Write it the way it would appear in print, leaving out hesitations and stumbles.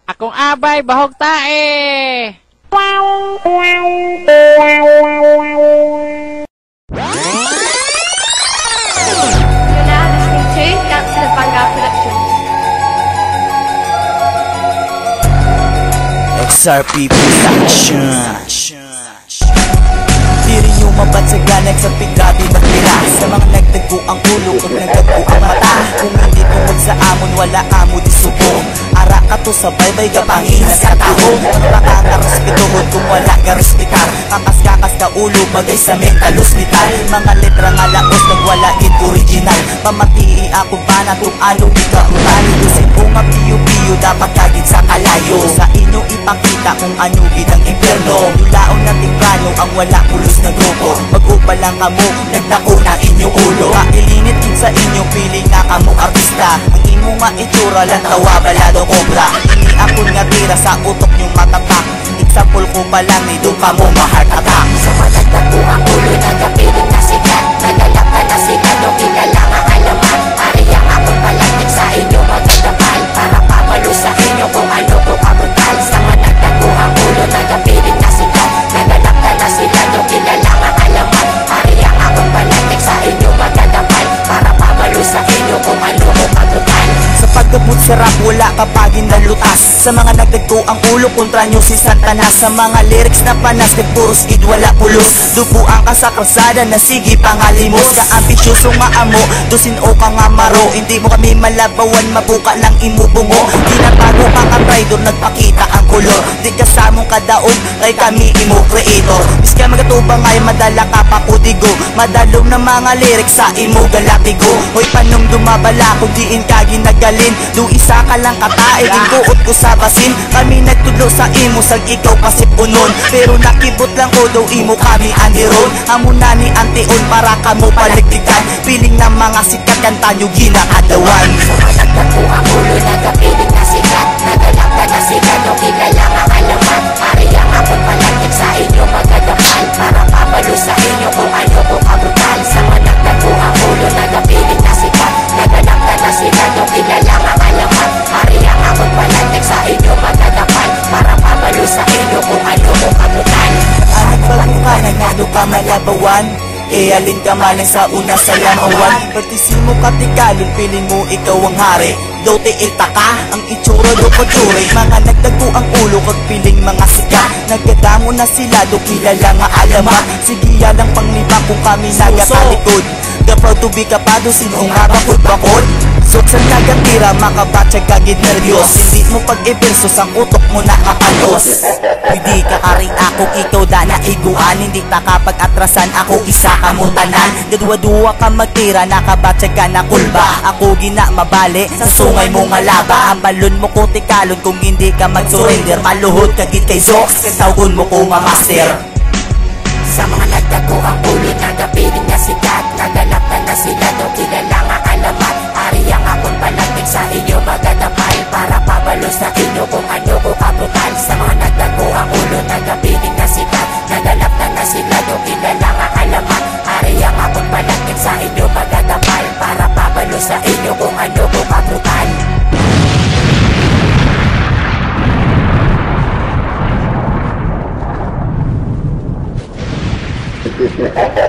Akong abay, bahog tae! You're now listening to Dancer of Vanguard Productions. XRP Production. Di rin yung mabansaganag sa pigrabe magtira sa mga nagtagpo ang ulo kung nagtagpo ang mata. Kung hindi tungkol sa amon, wala amo di subong. Ara ka to sa baybay kapangina sa tao. Baka nga respetuhon kung wala ka respetar. Kakas-kakas ka ulo bagay sa mental hospital. Mga letra nga laos nagwala in original. Pamatii ako ba na kung ano di ka utali. Lusin ko nga piyo-piyo dapat kagit sa kalayo. Sa inyo ipakita kung ano bidang imperno. Yulaon na tigrano ang wala pulos na grupo. Mag-upa lang kamo, nagtako na inyong ulo. Kailinit din sa inyo, pili nga kamo artista. Ang imo nga itsura lang tawa balado kobra. Hindi ako nga tira sa utok nyong matatak. Example ko pa lang, nito ka mo ma-heart attack. Sa matagtagpo ang ulo, nagapiling na sikat. Nagalap ka na sikat, o kilala nga alaman. Pariyang akong palatik sa inyo magdadapal. Para pamalo sa inyo kung ano ko kabrutal. Sa matagtagpo ang ulo, nagapiling na sikat. Nagalap ka na sikat, o kilala nga alaman. Pariyang akong palatik sa inyo magdadapal. Para pamalo sa inyo kung ano ko kabrutal. Sa pagkabut sa rap, wala kapagin na lutas. Sa mga nagtagpo ang ulo, kontra nyo si Satanas. Sa mga lyrics na panas, nagpuro skid, wala pulos. Dubuan ka sa kalsada na sige pangalimos. Ka-ambisyoso nga amo, dusin o ka nga maro. Hindi mo kami malabawan, mabuka lang imubungo. Tinatago ka ka traidor, nagpakita ang kolor. Di kasamong kadaog, kay kami imo creator. Bis ka magatubang ay madala ka pa pudigo. Madalong na mga lyrics sa imo galatigo. Hoy panong dumabala, kung diin ka ginagalin. Do isa ka lang katae, din buot ko sa basin. Kami nagtudlo sa imo, sag ikaw pasip unon. Pero nakibot lang ko daw imo kami andiron. Amo na ni Antion para kamo paligtikan. Piling ng mga sikat kanta nyo ginakadawan. Sa matagtagpo ang ulo, nagapiling na sikat. Nagalap ka na sikat, o kilala nga alaman. Pariyang akong palatik sa inyo magdadapal. Para pabalo sa inyo kung ano ko kabrutal. Sa matagtagpo ang ulo, nagapiling na sikat. Nagalap ka na sikat, o kilala nga alaman. Pariyang akong palatik sa inyo magdadapal. Para pabalo sa inyo kung ano ko kabrutal. Anak bago ka, nanalo ka malabawan. E alin ka malang sa una sa lamawan. Partisimo ka tikalon, piling mo ikaw ang hari. Dote itaka, ang itsura do pagturay. Mga nagtagpo ang ulo, kag piling mga sika. Nagkadamo na sila, do kilala nga alamat. Sige lang pangliba kung kami nagatalikod. The proud to be kapado, sinong nga bakod-bakod. So sa nagatira, makabatsag kagid nervyos. Hindi mo pag-iberso, sang utok mo na kapalos. Hindi ka karing ako, ikaw da na iguan. Hindi ta kapag atrasan, ako isa ka mo tanan. Dadwa-duwa ka magtira, nakabatsag ka na kulba. Ako gina mabali, sa sungay mo nga laba. Ang balon mo ko tikalon, kung hindi ka mag-surrender. Maluhod kagid kay Zox, katawgon mo ko nga master. Sa mga nagtagpo ang ulo, nagapiling na sikat. Nagalap ka na sila, do kilala nga alamat. Pariyang akong palatik sa inyo magdadapal. Para pabalo sa inyo kung ano ko kabrutal. Sa mga nagtagpo ang ulo, nagapiling na sikat. Nagalap ka na sila, do kilala nga alamat. Pariyang akong palatik sa inyo magdadapal. Para pabalo sa inyo kung ano ko kabrutal. Ha ha ha!